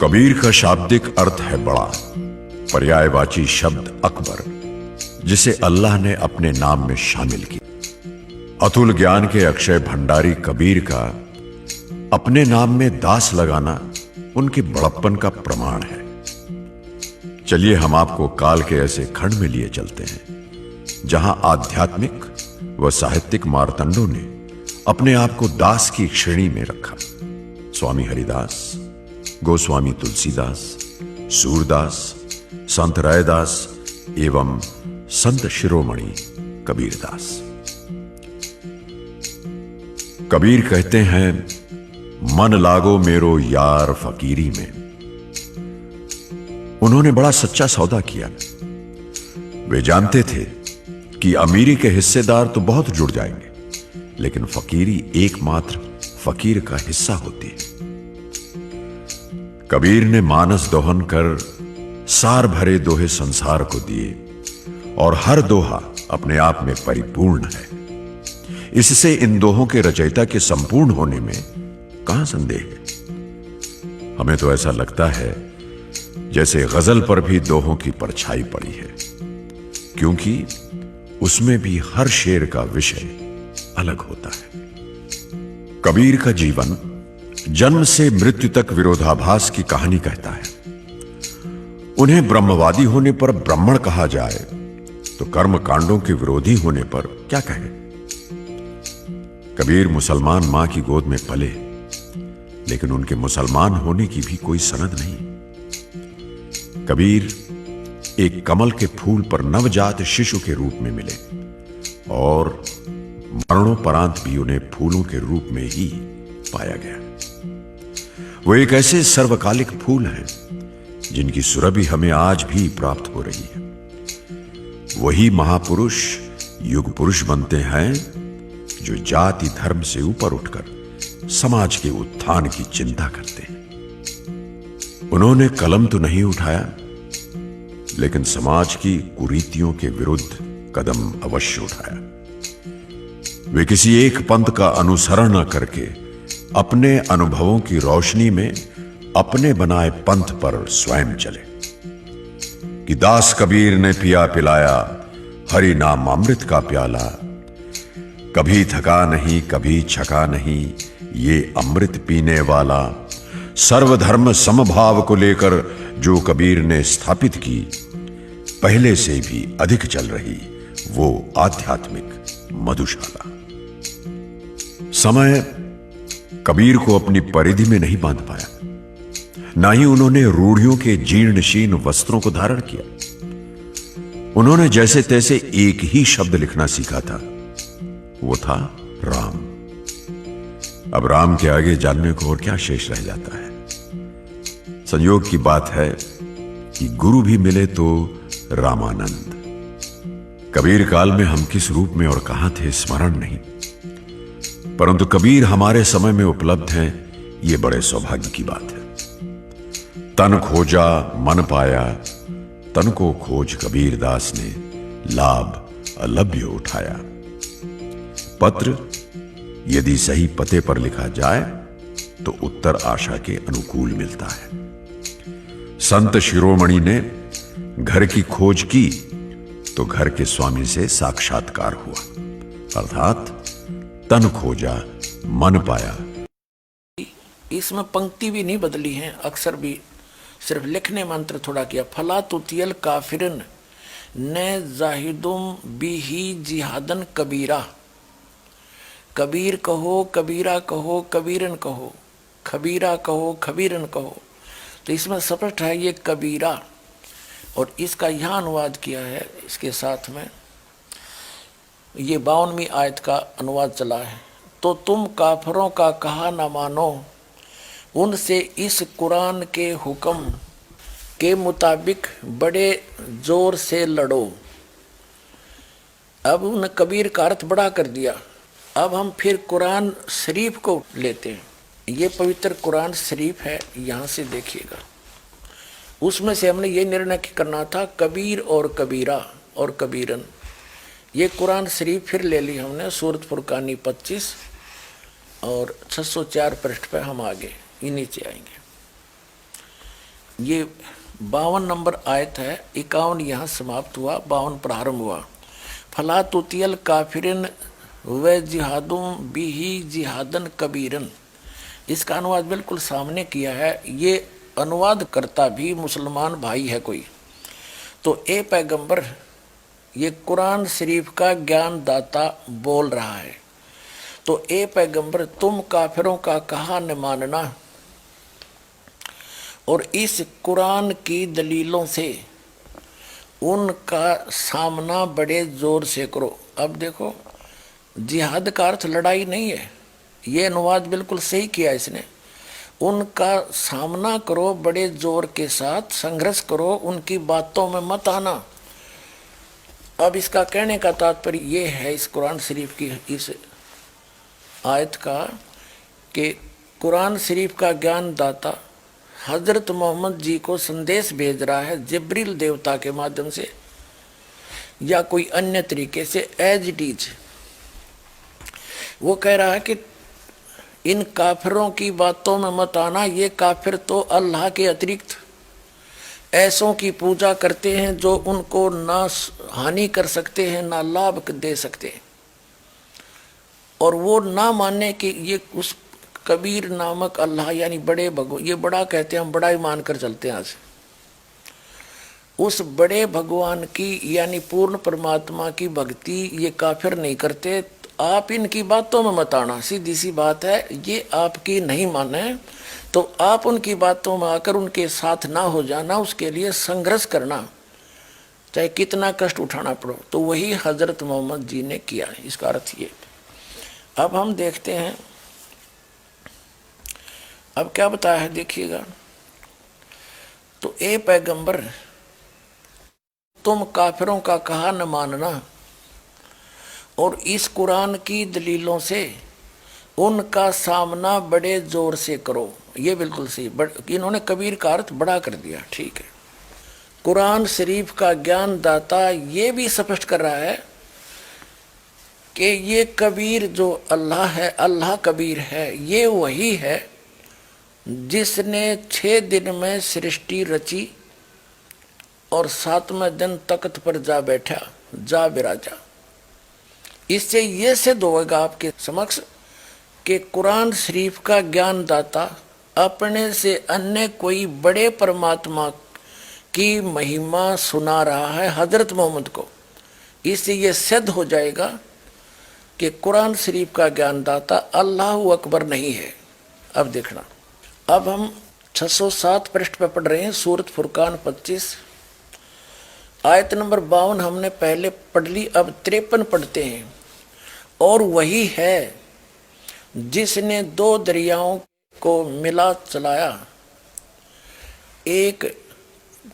कबीर का शाब्दिक अर्थ है बड़ा, पर्यायवाची शब्द अकबर, जिसे अल्लाह ने अपने नाम में शामिल किया। अतुल ज्ञान के अक्षय भंडारी कबीर का अपने नाम में दास लगाना उनके बड़प्पन का प्रमाण है। चलिए हम आपको काल के ऐसे खंड में लिए चलते हैं जहां आध्यात्मिक व साहित्यिक मारतंडों ने अपने आप को दास की श्रेणी में रखा। स्वामी हरिदास, गोस्वामी तुलसीदास, सूरदास, संत रायदास एवं संत शिरोमणि कबीरदास। कबीर कहते हैं, मन लागो मेरो यार फकीरी में। उन्होंने बड़ा सच्चा सौदा किया। वे जानते थे कि अमीरी के हिस्सेदार तो बहुत जुड़ जाएंगे, लेकिन फकीरी एकमात्र फकीर का हिस्सा होती है। कबीर ने मानस दोहन कर सार भरे दोहे संसार को दिए और हर दोहा अपने आप में परिपूर्ण है। इससे इन दोहों के रचयिता के संपूर्ण होने में कहां संदेह है। हमें तो ऐसा लगता है जैसे गजल पर भी दोहों की परछाई पड़ी है, क्योंकि उसमें भी हर शेर का विषय अलग होता है। कबीर का जीवन जन्म से मृत्यु तक विरोधाभास की कहानी कहता है। उन्हें ब्रह्मवादी होने पर ब्राह्मण कहा जाए तो कर्म कांडों के विरोधी होने पर क्या कहें। कबीर मुसलमान मां की गोद में पले, लेकिन उनके मुसलमान होने की भी कोई सनद नहीं। कबीर एक कमल के फूल पर नवजात शिशु के रूप में मिले और मरणोपरांत भी उन्हें फूलों के रूप में ही पाया गया। वो एक ऐसे सर्वकालिक फूल हैं जिनकी सुरभि हमें आज भी प्राप्त हो रही है। वही महापुरुष युग पुरुष बनते हैं जो जाति धर्म से ऊपर उठकर समाज के उत्थान की चिंता करते हैं। उन्होंने कलम तो नहीं उठाया, लेकिन समाज की कुरीतियों के विरुद्ध कदम अवश्य उठाया। वे किसी एक पंथ का अनुसरण न करके अपने अनुभवों की रोशनी में अपने बनाए पंथ पर स्वयं चले। कि दास कबीर ने पिया पिलाया हरि नाम अमृत का प्याला, कभी थका नहीं कभी छका नहीं ये अमृत पीने वाला। सर्वधर्म समभाव को लेकर जो कबीर ने स्थापित की, पहले से भी अधिक चल रही वो आध्यात्मिक मधुशाला। समय कबीर को अपनी परिधि में नहीं बांध पाया, ना ही उन्होंने रूढ़ियों के जीर्ण शीर्ण वस्त्रों को धारण किया। उन्होंने जैसे तैसे एक ही शब्द लिखना सीखा था, वो था राम। अब राम के आगे जानने को और क्या शेष रह जाता है। संयोग की बात है कि गुरु भी मिले तो रामानंद। कबीर काल में हम किस रूप में और कहां थे स्मरण नहीं, परंतु कबीर हमारे समय में उपलब्ध हैं, यह बड़े सौभाग्य की बात है। तन खोजा मन पाया, तन को खोज कबीर दास ने लाभ अलभ्य उठाया। पत्र यदि सही पते पर लिखा जाए तो उत्तर आशा के अनुकूल मिलता है। संत शिरोमणि ने घर की खोज की तो घर के स्वामी से साक्षात्कार हुआ, अर्थात तन खोजा मन पाया। इसमें पंक्ति भी नहीं बदली है, अक्सर भी सिर्फ लिखने मंत्र थोड़ा किया। फला तुतियल काफिरन न जाहिदुम बिही जिहादन कबीरा। कबीर कहो कबीरा कहो कबीरन कहो, खबीरा कहो खबीरन कहो। तो इसमें स्पष्ट है ये कबीरा, और इसका यहां अनुवाद किया है। इसके साथ में ये 52वीं आयत का अनुवाद चला है। तो तुम काफरों का कहा न मानो, उनसे इस कुरान के हुक्म के मुताबिक बड़े जोर से लड़ो। अब उन कबीर का अर्थ बड़ा कर दिया। अब हम फिर कुरान शरीफ को लेते हैं। ये पवित्र कुरान शरीफ है, यहाँ से देखिएगा। उसमें से हमने ये निर्णय करना था कबीर और कबीरा और कबीरन। ये कुरान शरीफ फिर ले ली हमने, सूरत फुरकानी 25 और 604 पृष्ठ पे हम आगे ये नीचे आएंगे। ये 52 नंबर आयत है, 51 यहाँ समाप्त हुआ, 52 प्रारंभ हुआ। फला तुतियल काफिरिन व जिहादुम बिही जिहादन कबीरन। इसका अनुवाद बिल्कुल सामने किया है। ये अनुवाद करता भी मुसलमान भाई है कोई। तो ए पैगंबर, ये कुरान शरीफ का ज्ञान दाता बोल रहा है। तो ए पैगंबर, तुम काफिरों का कहा न मानना और इस कुरान की दलीलों से उनका सामना बड़े जोर से करो। अब देखो, जिहाद का अर्थ लड़ाई नहीं है, ये अनुवाद बिल्कुल सही किया इसने। उनका सामना करो बड़े जोर के साथ, संघर्ष करो, उनकी बातों में मत आना। अब इसका कहने का तात्पर्य ये है इस कुरान शरीफ की इस आयत का कि कुरान शरीफ का ज्ञान दाता हजरत मोहम्मद जी को संदेश भेज रहा है जिब्रील देवता के माध्यम से या कोई अन्य तरीके से, एज इट इज। वो कह रहा है कि इन काफिरों की बातों में मत आना। ये काफिर तो अल्लाह के अतिरिक्त ऐसों की पूजा करते हैं जो उनको ना हानि कर सकते हैं ना लाभ दे सकते हैं। और वो ना मानने कि ये उस कबीर नामक अल्लाह यानी बड़े भगवान, ये बड़ा कहते हैं, हम बड़ा ही मान कर चलते हैं आज, उस बड़े भगवान की यानी पूर्ण परमात्मा की भक्ति ये काफिर नहीं करते। आप इनकी बातों में मत आना, सीधी सी बात है। ये आपकी नहीं माने तो आप उनकी बातों में आकर उनके साथ ना हो जाना, उसके लिए संघर्ष करना, चाहे कितना कष्ट उठाना पड़ो। तो वही हजरत मोहम्मद जी ने किया, इसका अर्थ ये। अब हम देखते हैं अब क्या बताया है, देखिएगा। तो ए पैगंबर, तुम काफिरों का कहा न मानना और इस कुरान की दलीलों से उनका सामना बड़े जोर से करो। ये बिल्कुल सही, इन्होंने कबीर का अर्थ बड़ा कर दिया, ठीक है। कुरान शरीफ का ज्ञान दाता ये भी स्पष्ट कर रहा है कि ये कबीर जो अल्लाह है, अल्लाह कबीर है, ये वही है जिसने 6 दिन में सृष्टि रची और 7वें दिन तख्त पर जा बैठा, जा विराजा। इससे ये सिद्ध होगा आपके समक्ष कि कुरान शरीफ का ज्ञान दाता अपने से अन्य कोई बड़े परमात्मा की महिमा सुना रहा है हजरत मोहम्मद को। इससे ये सिद्ध हो जाएगा कि कुरान शरीफ का ज्ञान दाता अल्लाह अकबर नहीं है। अब देखना, अब हम 607 पृष्ठ पर पढ़ रहे हैं, सूरत फुरकान 25 आयत नंबर 52 हमने पहले पढ़ ली, अब 53 पढ़ते हैं। और वही है जिसने 2 दरियाओं को मिला चलाया, एक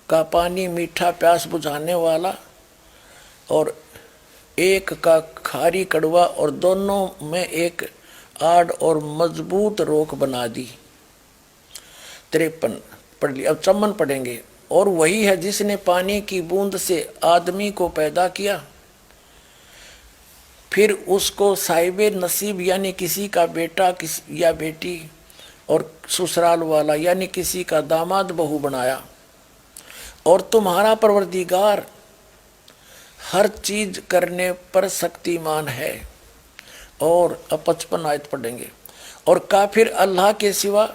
का पानी मीठा प्यास बुझाने वाला और एक का खारी कड़वा, और दोनों में एक आड़ और मजबूत रोक बना दी। 53 पढ़ ली, अब 54 पढ़ेंगे। और वही है जिसने पानी की बूंद से आदमी को पैदा किया, फिर उसको साहिबे नसीब यानी किसी का बेटा या बेटी और ससुराल वाला यानी किसी का दामाद बहू बनाया। और तुम्हारा परवरदिगार हर चीज करने पर शक्तिमान है। और अब 55 आयत पढ़ेंगे। और काफिर अल्लाह के सिवा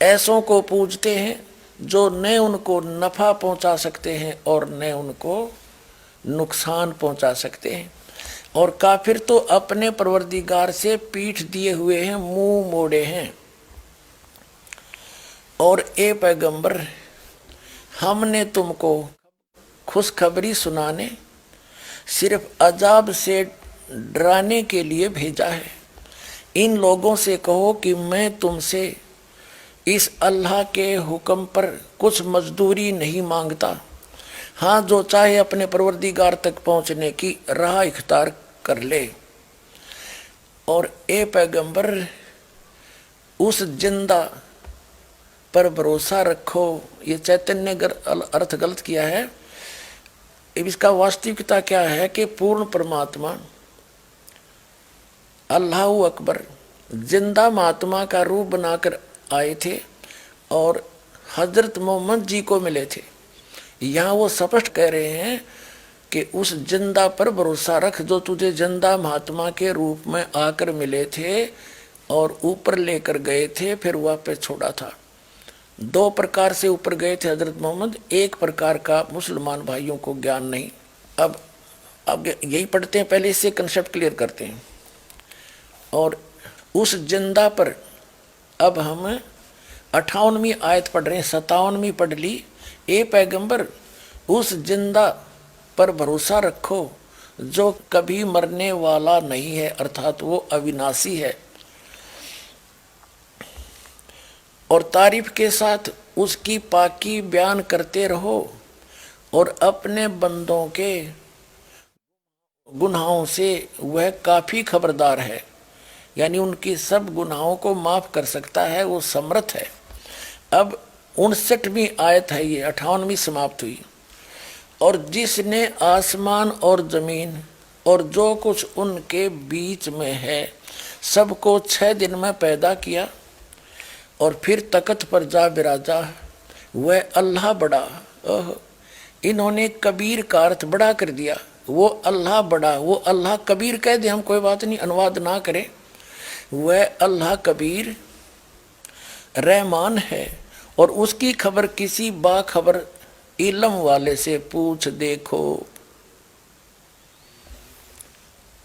ऐसों को पूजते हैं जो न उनको नफा पहुंचा सकते हैं और न उनको नुकसान पहुंचा सकते हैं। और काफिर तो अपने परवरदिगार से पीठ दिए हुए हैं, मुंह मोड़े हैं। और ए पैगंबर, हमने तुमको खुशखबरी सुनाने, सिर्फ अजाब से डराने के लिए भेजा है। इन लोगों से कहो कि मैं तुमसे इस अल्लाह के हुक्म पर कुछ मजदूरी नहीं मांगता। हाँ, जो चाहे अपने परवरदिगार तक पहुंचने की राह इख्तियार कर ले। और ए पैगंबर, उस जिंदा पर भरोसा रखो। ये चैतन्य अर्थ गलत किया है। इसका वास्तविकता क्या है कि पूर्ण परमात्मा अल्लाह अकबर जिंदा महात्मा का रूप बनाकर आए थे और हजरत मोहम्मद जी को मिले थे। यहाँ वो स्पष्ट कह रहे हैं कि उस जिंदा पर भरोसा रख जो तुझे जिंदा महात्मा के रूप में आकर मिले थे और ऊपर लेकर गए थे, फिर वापस छोड़ा था। दो प्रकार से ऊपर गए थे हजरत मोहम्मद, एक प्रकार का मुसलमान भाइयों को ज्ञान नहीं। अब यही पढ़ते हैं, पहले इससे कंसेप्ट क्लियर करते हैं। और उस जिंदा पर अब हम 58वीं आयत पढ़ रहे हैं, 57वीं पढ़ ली। ए पैगंबर, उस जिंदा पर भरोसा रखो जो कभी मरने वाला नहीं है, अर्थात वो अविनाशी है, और तारीफ के साथ उसकी पाकी बयान करते रहो और अपने बंदों के गुनाहों से वह काफ़ी खबरदार है, यानी उनकी सब गुनाहों को माफ़ कर सकता है, वो समर्थ है। अब 59वीं आयत है ये, 58वीं समाप्त हुई। और जिसने आसमान और ज़मीन और जो कुछ उनके बीच में है सबको 6 दिन में पैदा किया और फिर तख्त पर जा बिराजा, वह अल्लाह बड़ा। इन्होंने कबीर का अर्थ बड़ा कर दिया, वो अल्लाह बड़ा, वो अल्लाह कबीर कह दे हम कोई बात नहीं, अनुवाद ना करें। वह अल्लाह कबीर रहमान है और उसकी खबर किसी बाखबर इल्म वाले से पूछ देखो।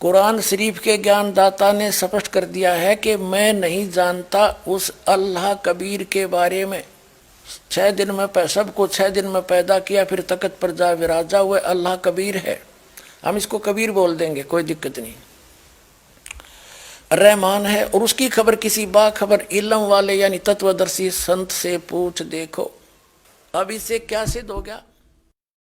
कुरान शरीफ के ज्ञानदाता ने स्पष्ट कर दिया है कि मैं नहीं जानता उस अल्लाह कबीर के बारे में। 6 दिन में सबको 6 दिन में पैदा किया, फिर तख्त पर जा विराजा, हुए अल्लाह कबीर है। हम इसको कबीर बोल देंगे, कोई दिक्कत नहीं। रहमान है और उसकी खबर किसी बाखबर इल्म वाले यानी तत्वदर्शी संत से पूछ देखो। अब इससे क्या सिद्ध हो गया?